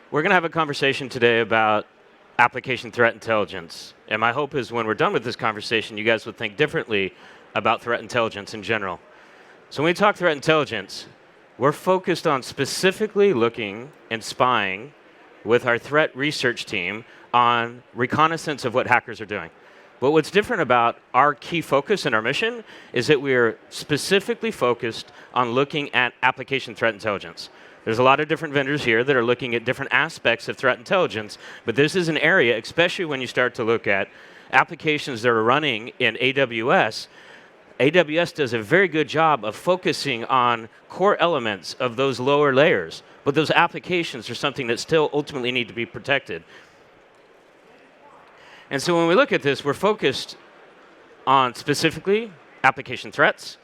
We're going to have a conversation today about application threat intelligence. And my hope is when we're done with this conversation, you guys would think differently about threat intelligence in general. So when we talk threat intelligence, we're focused on specifically looking and spying with our threat research team on reconnaissance of what hackers are doing. But what's different about our key focus and our mission is that we're specifically focused on looking at application threat intelligence. There's a lot of different vendors here that are looking at different aspects of threat intelligence, but this is an area, especially when you start to look at applications that are running in AWS. AWS does a very good job of focusing on core elements of those lower layers, but those applications are something that still ultimately need to be protected. And so when we look at this, we're focused on specifically application threats,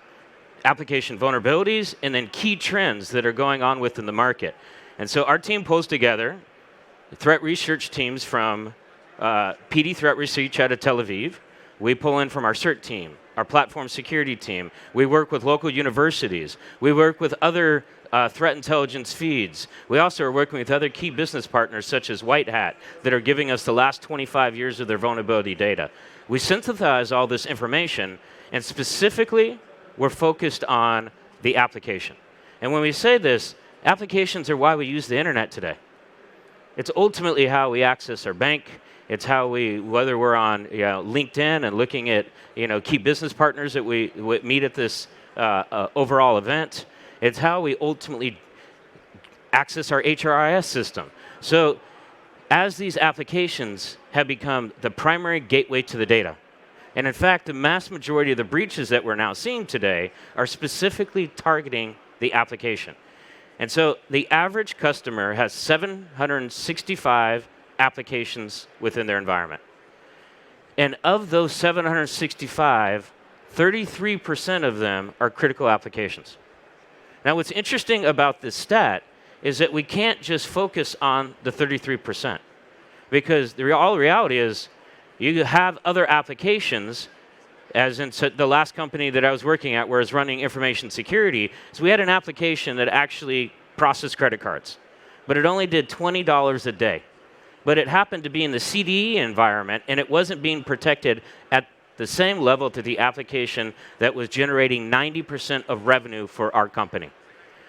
application vulnerabilities, and then key trends that are going on within the market. And so our team pulls together threat research teams from PD Threat Research out of Tel Aviv. We pull in from our CERT team, our platform security team. We work with local universities. We work with other threat intelligence feeds. We also are working with other key business partners such as White Hat that are giving us the last 25 years of their vulnerability data. We synthesize all this information, and specifically, we're focused on the application. And when we say this, applications are why we use the internet today. It's ultimately how we access our bank. It's how we, whether we're on LinkedIn and looking at key business partners that we meet at this overall event. It's how we ultimately access our HRIS system. So as these applications have become the primary gateway to the data, and in fact, the mass majority of the breaches that we're now seeing today are specifically targeting the application. And so the average customer has 765 applications within their environment. And of those 765, 33% of them are critical applications. Now, what's interesting about this stat is that we can't just focus on the 33%, because the reality is you have other applications, as in the last company that I was working at where I was running information security. So we had an application that actually processed credit cards, but it only did $20 a day. But it happened to be in the CDE environment, and it wasn't being protected at the same level to the application that was generating 90% of revenue for our company.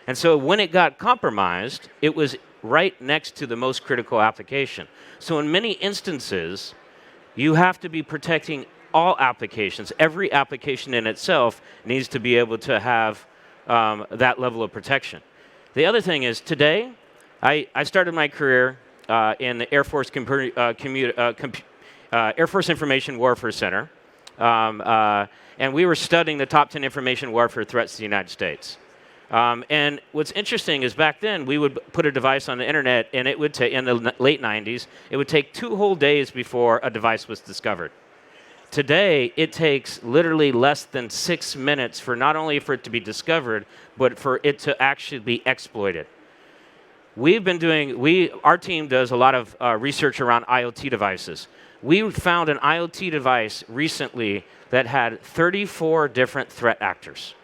And so when it got compromised, it was right next to the most critical application. So in many instances, you have to be protecting all applications. Every application in itself needs to be able to have that level of protection. The other thing is, today, I started my career in the Air Force Air Force Information Warfare Center, and we were studying the top 10 information warfare threats to the United States. And what's interesting is back then, we would put a device on the internet, and it would take, in the late 90s, it would take 2 whole days before a device was discovered. Today, it takes literally less than 6 minutes for not only for it to be discovered, but for it to actually be exploited. Our team does a lot of research around IoT devices. We found an IoT device recently that had 34 different threat actors,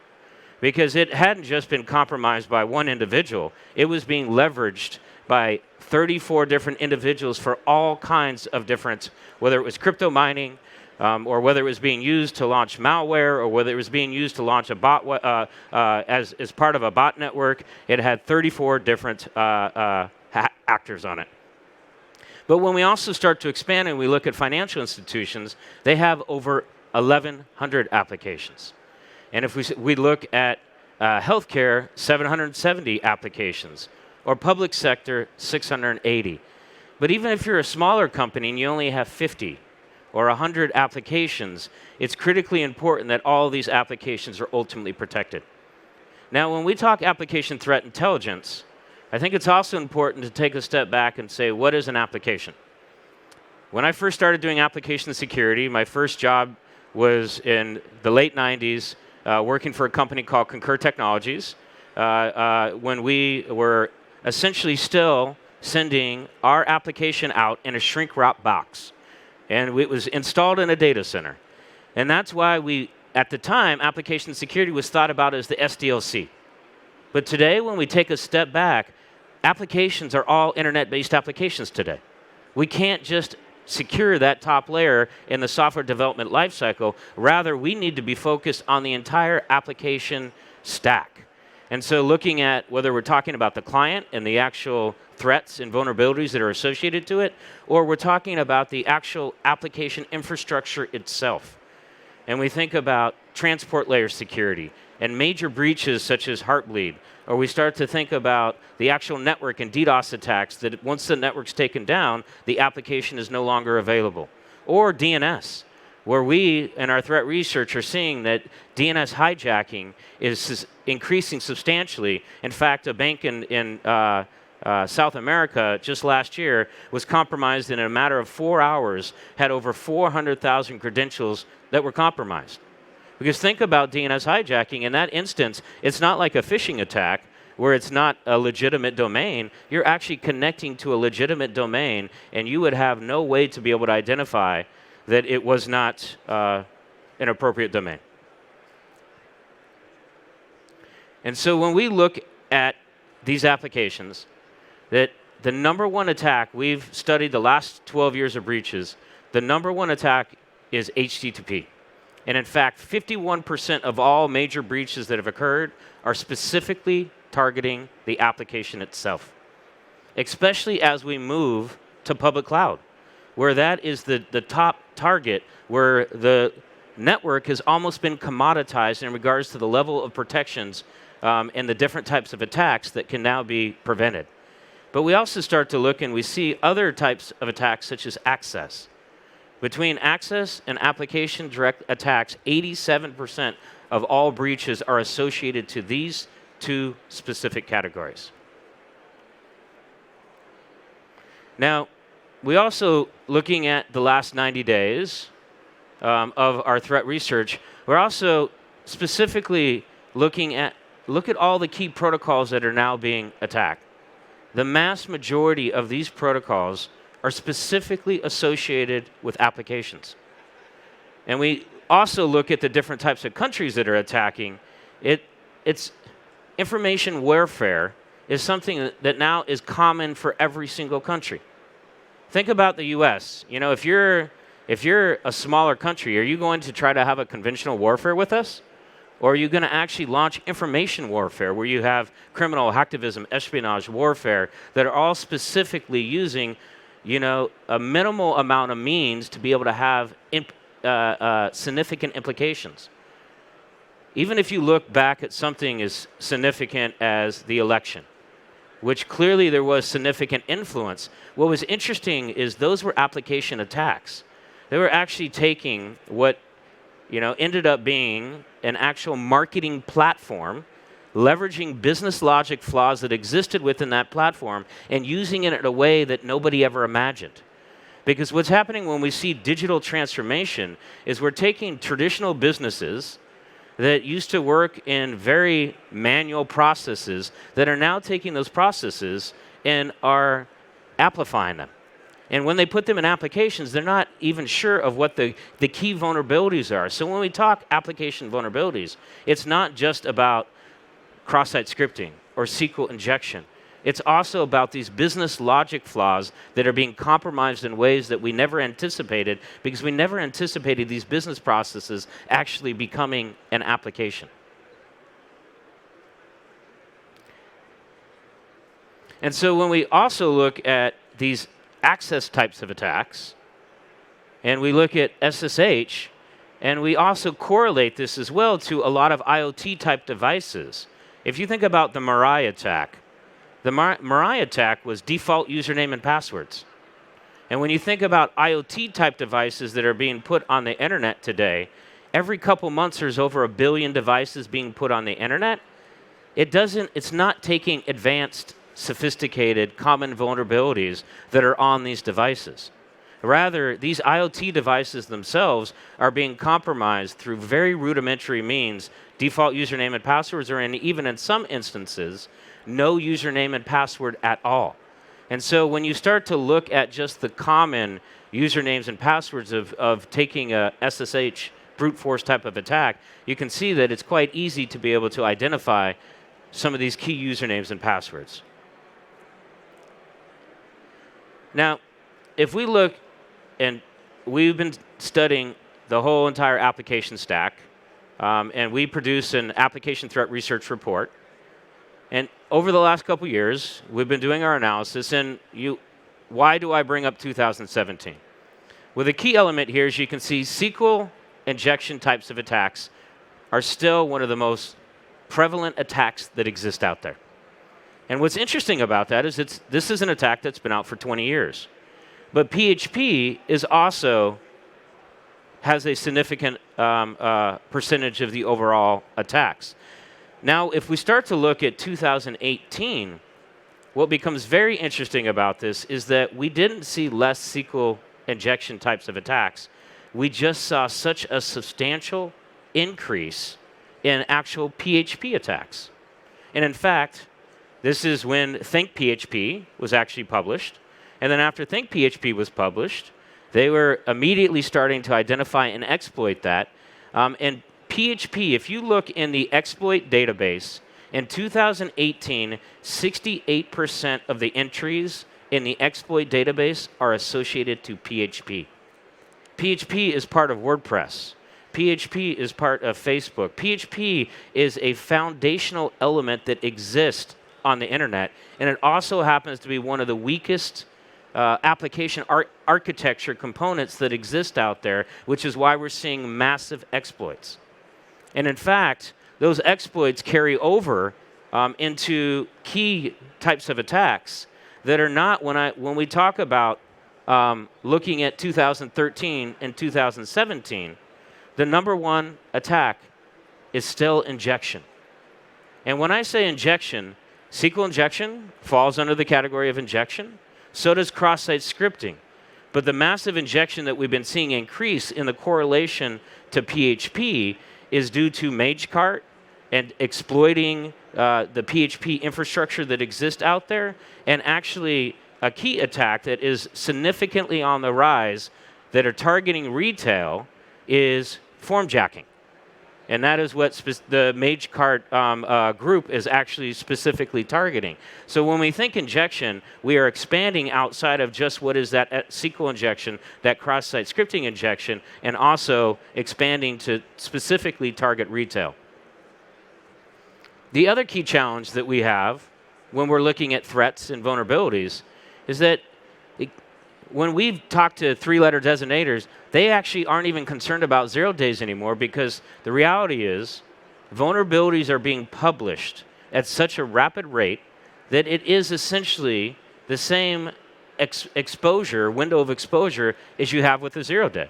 because it hadn't just been compromised by one individual. It was being leveraged by 34 different individuals for all kinds of different, whether it was crypto mining, or whether it was being used to launch malware, or whether it was being used to launch a bot as part of a bot network. It had 34 different actors on it. But when we also start to expand and we look at financial institutions, they have over 1,100 applications. And if we look at healthcare, 770 applications, or public sector, 680. But even if you're a smaller company and you only have 50 or 100 applications, it's critically important that all of these applications are ultimately protected. Now, when we talk application threat intelligence, I think it's also important to take a step back and say, what is an application? When I first started doing application security, my first job was in the late 90s, working for a company called Concur Technologies, when we were essentially still sending our application out in a shrink-wrap box. And it was installed in a data center. And that's why at the time, application security was thought about as the SDLC. But today, when we take a step back, applications are all internet-based applications today. We can't just secure that top layer in the software development lifecycle. Rather, we need to be focused on the entire application stack. And so looking at whether we're talking about the client and the actual threats and vulnerabilities that are associated to it, or we're talking about the actual application infrastructure itself. And we think about transport layer security and major breaches such as Heartbleed, or we start to think about the actual network and DDoS attacks that once the network's taken down, the application is no longer available. Or DNS, where we in our threat research are seeing that DNS hijacking is increasing substantially. In fact, a bank in South America just last year was compromised, and in a matter of 4 hours had over 400,000 credentials that were compromised. Because think about DNS hijacking. In that instance, it's not like a phishing attack where it's not a legitimate domain. You're actually connecting to a legitimate domain, and you would have no way to be able to identify that it was not an appropriate domain. And so when we look at these applications, that the number one attack, we've studied the last 12 years of breaches, the number one attack is HTTP. And in fact, 51% of all major breaches that have occurred are specifically targeting the application itself, especially as we move to public cloud, where that is the top target, where the network has almost been commoditized in regards to the level of protections and the different types of attacks that can now be prevented. But we also start to look and we see other types of attacks such as access. Between access and application direct attacks, 87% of all breaches are associated to these two specific categories. Now, we also, looking at the last 90 days of our threat research, we're also specifically look at all the key protocols that are now being attacked. The mass majority of these protocols are specifically associated with applications. And we also look at the different types of countries that are attacking. It's information warfare is something that now is common for every single country. Think about the US. You know, if you're a smaller country, are you going to try to have a conventional warfare with us? Or are you going to actually launch information warfare where you have criminal hacktivism, espionage, warfare that are all specifically using, you know, a minimal amount of means to be able to have significant implications? Even if you look back at something as significant as the election, which clearly there was significant influence, what was interesting is those were application attacks. They were actually taking what, you know, ended up being an actual marketing platform, leveraging business logic flaws that existed within that platform and using it in a way that nobody ever imagined. Because what's happening when we see digital transformation is we're taking traditional businesses that used to work in very manual processes that are now taking those processes and are amplifying them. And when they put them in applications, they're not even sure of what the key vulnerabilities are. So when we talk application vulnerabilities, it's not just about cross-site scripting or SQL injection. It's also about these business logic flaws that are being compromised in ways that we never anticipated, because we never anticipated these business processes actually becoming an application. And so when we also look at these access types of attacks, and we look at SSH, and we also correlate this as well to a lot of IoT type devices. If you think about the Mirai attack, the Mirai attack was default username and passwords. And when you think about IoT type devices that are being put on the internet today, every couple months there's over 1 billion devices being put on the internet. It's not taking advanced, sophisticated, common vulnerabilities that are on these devices. Rather, these IoT devices themselves are being compromised through very rudimentary means, default username and passwords, or even in some instances, no username and password at all. And so when you start to look at just the common usernames and passwords of taking a SSH brute force type of attack, you can see that it's quite easy to be able to identify some of these key usernames and passwords. Now, if we look, and we've been studying the whole entire application stack, and we produce an application threat research report. And over the last couple years, we've been doing our analysis, and why do I bring up 2017? Well, the key element here is you can see SQL injection types of attacks are still one of the most prevalent attacks that exist out there. And what's interesting about that is this is an attack that's been out for 20 years. But PHP is also has a significant percentage of the overall attacks. Now, if we start to look at 2018, what becomes very interesting about this is that we didn't see less SQL injection types of attacks. We just saw such a substantial increase in actual PHP attacks. And in fact, this is when ThinkPHP was actually published. And then after ThinkPHP was published, they were immediately starting to identify and exploit that. And PHP, if you look in the exploit database, in 2018, 68% of the entries in the exploit database are associated to PHP. PHP is part of WordPress. PHP is part of Facebook. PHP is a foundational element that exists on the internet, and it also happens to be one of the weakest application architecture components that exist out there, which is why we're seeing massive exploits. And in fact, those exploits carry over into key types of attacks that are not, when we talk about looking at 2013 and 2017, the number one attack is still injection. And when I say injection, SQL injection falls under the category of injection. So does cross-site scripting. But the massive injection that we've been seeing increase in the correlation to PHP is due to Magecart and exploiting the PHP infrastructure that exists out there, and actually a key attack that is significantly on the rise that are targeting retail is form jacking. And that is what the Magecart group is actually specifically targeting. So when we think injection, we are expanding outside of just what is that SQL injection, that cross-site scripting injection, and also expanding to specifically target retail. The other key challenge that we have when we're looking at threats and vulnerabilities is that when we've talked to three-letter designators, they actually aren't even concerned about 0 days anymore, because the reality is vulnerabilities are being published at such a rapid rate that it is essentially the same window of exposure as you have with a 0 day.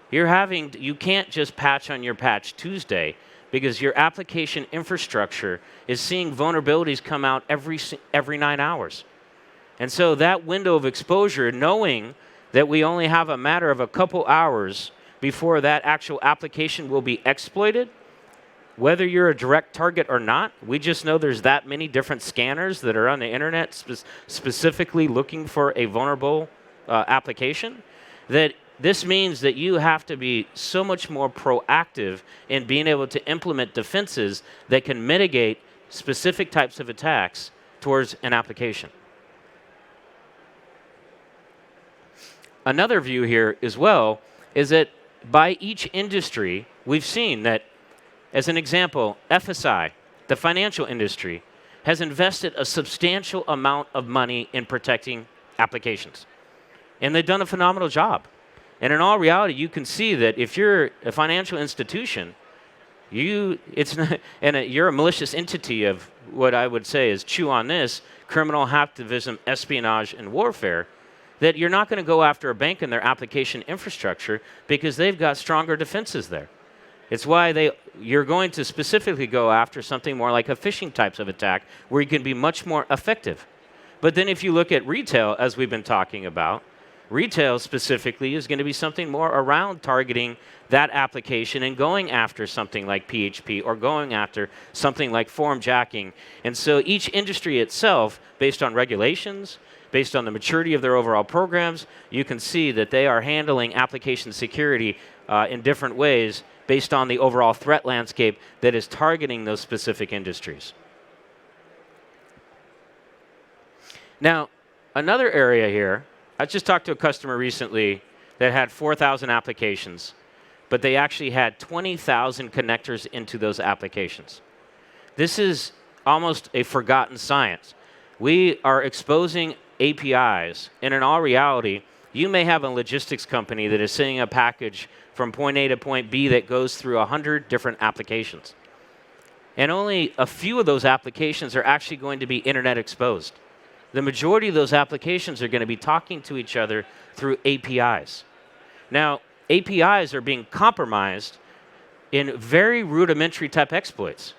You can't just patch on your patch Tuesday, because your application infrastructure is seeing vulnerabilities come out every 9 hours. And so that window of exposure, knowing that we only have a matter of a couple hours before that actual application will be exploited, whether you're a direct target or not, we just know there's that many different scanners that are on the internet specifically looking for a vulnerable application, that this means that you have to be so much more proactive in being able to implement defenses that can mitigate specific types of attacks towards an application. Another view here as well is that by each industry, we've seen that, as an example, FSI, the financial industry, has invested a substantial amount of money in protecting applications. And they've done a phenomenal job. And in all reality, you can see that if you're a financial institution, you're a malicious entity of what I would say is, chew on this, criminal hacktivism, espionage, and warfare, that you're not going to go after a bank and their application infrastructure because they've got stronger defenses there. It's why you're going to specifically go after something more like a phishing types of attack, where you can be much more effective. But then if you look at retail, as we've been talking about, retail specifically is going to be something more around targeting that application and going after something like PHP or going after something like form jacking. And so each industry itself, based on regulations, based on the maturity of their overall programs, you can see that they are handling application security in different ways based on the overall threat landscape that is targeting those specific industries. Now, another area here I just talked to a customer recently that had 4,000 applications, but they actually had 20,000 connectors into those applications. This is almost a forgotten science. We are exposing APIs, and in all reality, you may have a logistics company that is sending a package from point A to point B that goes through 100 different applications. And only a few of those applications are actually going to be internet exposed. The majority of those applications are going to be talking to each other through APIs. Now, APIs are being compromised in very rudimentary type exploits,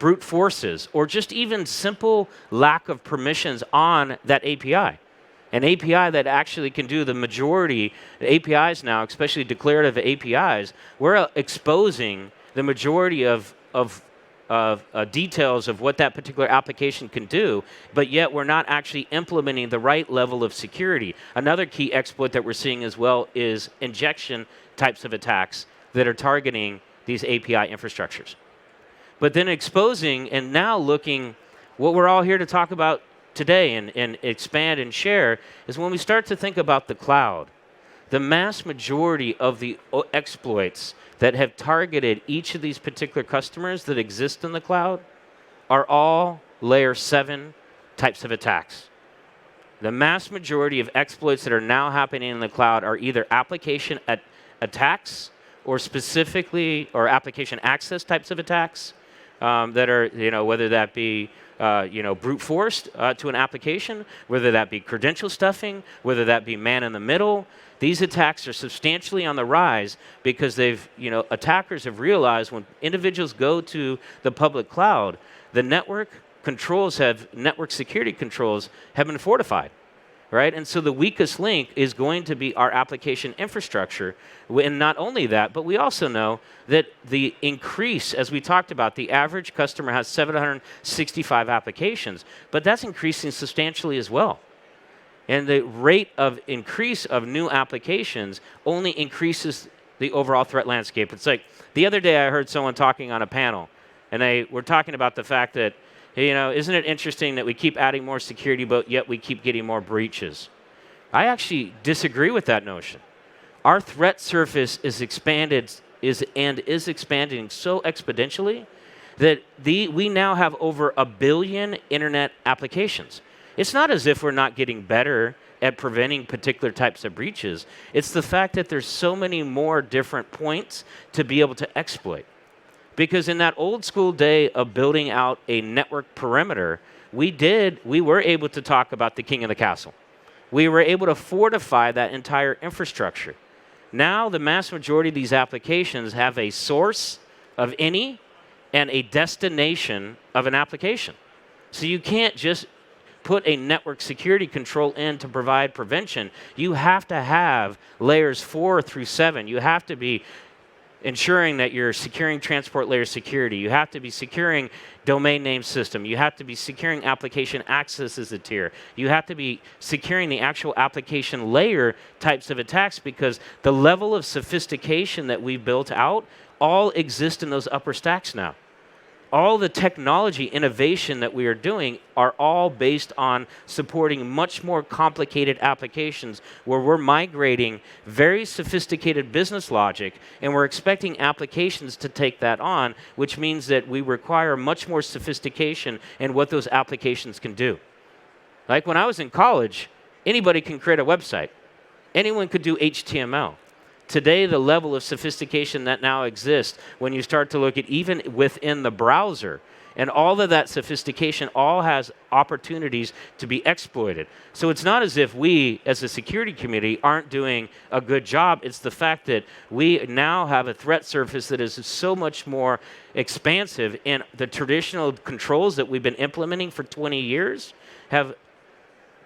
brute forces, or just even simple lack of permissions on that API. An API that actually can do the majority, the APIs now, especially declarative APIs, we're exposing the majority of details of what that particular application can do, but yet we're not actually implementing the right level of security. Another key exploit that we're seeing as well is injection types of attacks that are targeting these API infrastructures. But then exposing and now looking, what we're all here to talk about today and expand and share is when we start to think about the cloud, the mass majority of the exploits that have targeted each of these particular customers that exist in the cloud are all layer 7 types of attacks. The mass majority of exploits that are now happening in the cloud are either application attacks or specifically, or application access types of attacks that are, whether that be brute forced to an application, whether that be credential stuffing, whether that be man in the middle. These attacks are substantially on the rise because attackers have realized when individuals go to the public cloud, the network security controls have been fortified, right? And so the weakest link is going to be our application infrastructure. And not only that, but we also know that the increase, as we talked about, the average customer has 765 applications, but that's increasing substantially as well. And the rate of increase of new applications only increases the overall threat landscape. It's like the other day I heard someone talking on a panel, and they were talking about the fact that, isn't it interesting that we keep adding more security, but yet we keep getting more breaches? I actually disagree with that notion. Our threat surface is expanding so exponentially that we now have over 1 billion internet applications. It's not as if we're not getting better at preventing particular types of breaches. It's the fact that there's so many more different points to be able to exploit. Because in that old school day of building out a network perimeter, we were able to talk about the king of the castle. We were able to fortify that entire infrastructure. Now the mass majority of these applications have a source of any and a destination of an application. So you can't just put a network security control in to provide prevention. You have to have layers 4 through 7. You have to be ensuring that you're securing transport layer security. You have to be securing domain name system. You have to be securing application access as a tier. You have to be securing the actual application layer types of attacks because the level of sophistication that we built out all exist in those upper stacks now. All the technology innovation that we are doing are all based on supporting much more complicated applications where we're migrating very sophisticated business logic and we're expecting applications to take that on, which means that we require much more sophistication in what those applications can do. Like when I was in college, anybody can create a website. Anyone could do HTML. Today, the level of sophistication that now exists, when you start to look at even within the browser, and all of that sophistication all has opportunities to be exploited. So it's not as if we, as a security community, aren't doing a good job. It's the fact that we now have a threat surface that is so much more expansive, and the traditional controls that we've been implementing for 20 years have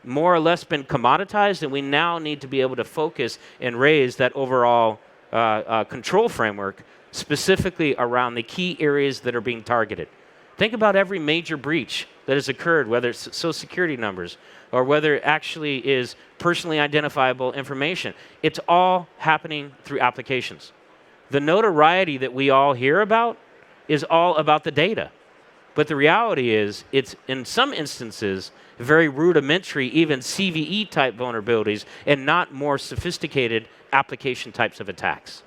more or less been commoditized, and we now need to be able to focus and raise that overall control framework specifically around the key areas that are being targeted. Think about every major breach that has occurred, whether it's social security numbers or whether it actually is personally identifiable information. It's all happening through applications. The notoriety that we all hear about is all about the data. But the reality is, it's in some instances very rudimentary, even CVE-type vulnerabilities, and not more sophisticated application types of attacks.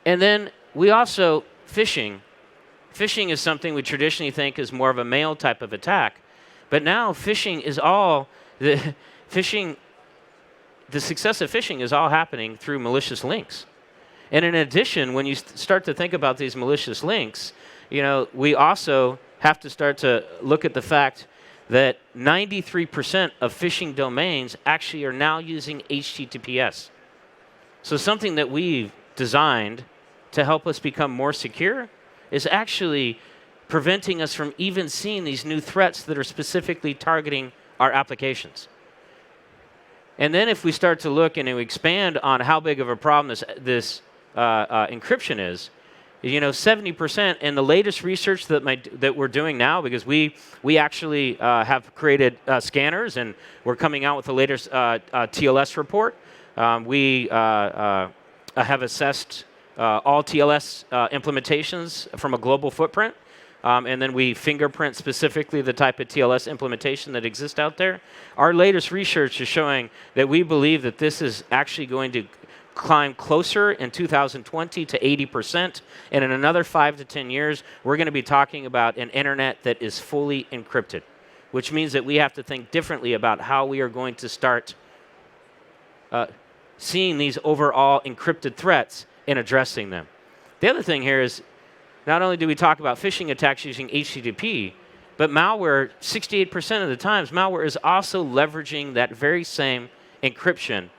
And then we also, phishing. Phishing is something we traditionally think is more of a male type of attack. But now phishing is all, the success of phishing is all happening through malicious links. And in addition, when you start to think about these malicious links, we also have to start to look at the fact that 93% of phishing domains actually are now using HTTPS. So something that we've designed to help us become more secure is actually preventing us from even seeing these new threats that are specifically targeting our applications. And then if we start to look and we expand on how big of a problem this encryption is, 70% in the latest research that we're doing now, because we actually have created scanners, and we're coming out with the latest TLS report. We have assessed all TLS implementations from a global footprint, and then we fingerprint specifically the type of TLS implementation that exists out there. Our latest research is showing that we believe that this is actually going to climb closer in 2020 to 80%, and in another 5 to 10 years, we're going to be talking about an internet that is fully encrypted, which means that we have to think differently about how we are going to start seeing these overall encrypted threats and addressing them. The other thing here is, not only do we talk about phishing attacks using HTTP, but malware, 68% of the times, malware is also leveraging that very same encryption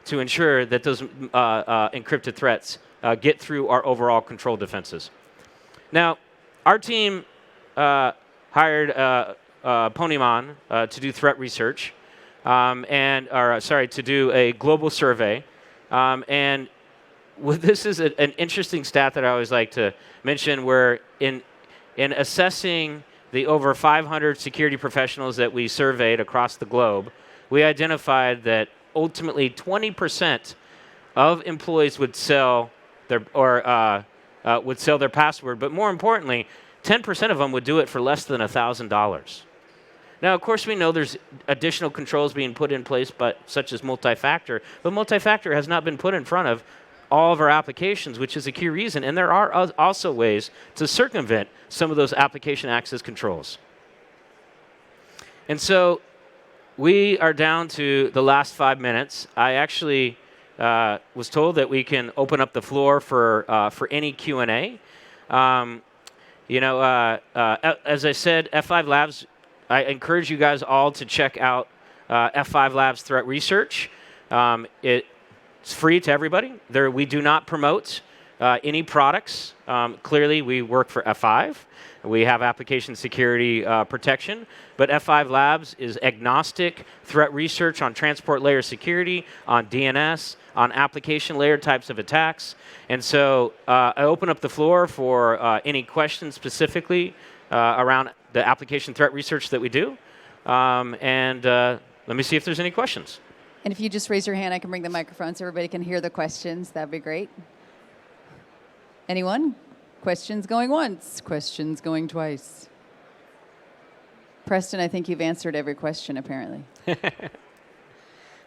to ensure that those encrypted threats get through our overall control defenses. Now, our team hired Ponyman to do threat research, to do a global survey. And this is an interesting stat that I always like to mention, where in assessing the over 500 security professionals that we surveyed across the globe, we identified that ultimately 20% of employees would sell their password, but more importantly, 10% of them would do it for less than $1,000. Now, of course, we know there's additional controls being put in place, such as multi-factor, but multi-factor has not been put in front of all of our applications, which is a key reason. And there are also ways to circumvent some of those application access controls. And so we are down to the last 5 minutes. I actually was told that we can open up the floor for any Q&A. As I said, F5 Labs, I encourage you guys all to check out F5 Labs Threat Research. It's free to everybody. We do not promote any products. Clearly, we work for F5. We have application security protection, but F5 Labs is agnostic threat research on transport layer security, on DNS, on application layer types of attacks. And so I open up the floor for any questions specifically around the application threat research that we do. Let me see if there's any questions. And if you just raise your hand, I can bring the microphone so everybody can hear the questions. That'd be great. Anyone? Questions going once, questions going twice. Preston, I think you've answered every question, apparently.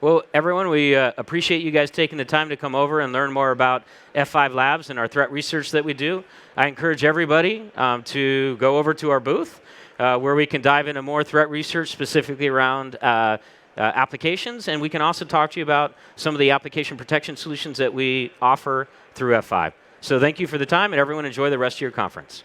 Well, everyone, we appreciate you guys taking the time to come over and learn more about F5 Labs and our threat research that we do. I encourage everybody to go over to our booth where we can dive into more threat research specifically around applications, and we can also talk to you about some of the application protection solutions that we offer through F5. So thank you for the time, and everyone enjoy the rest of your conference.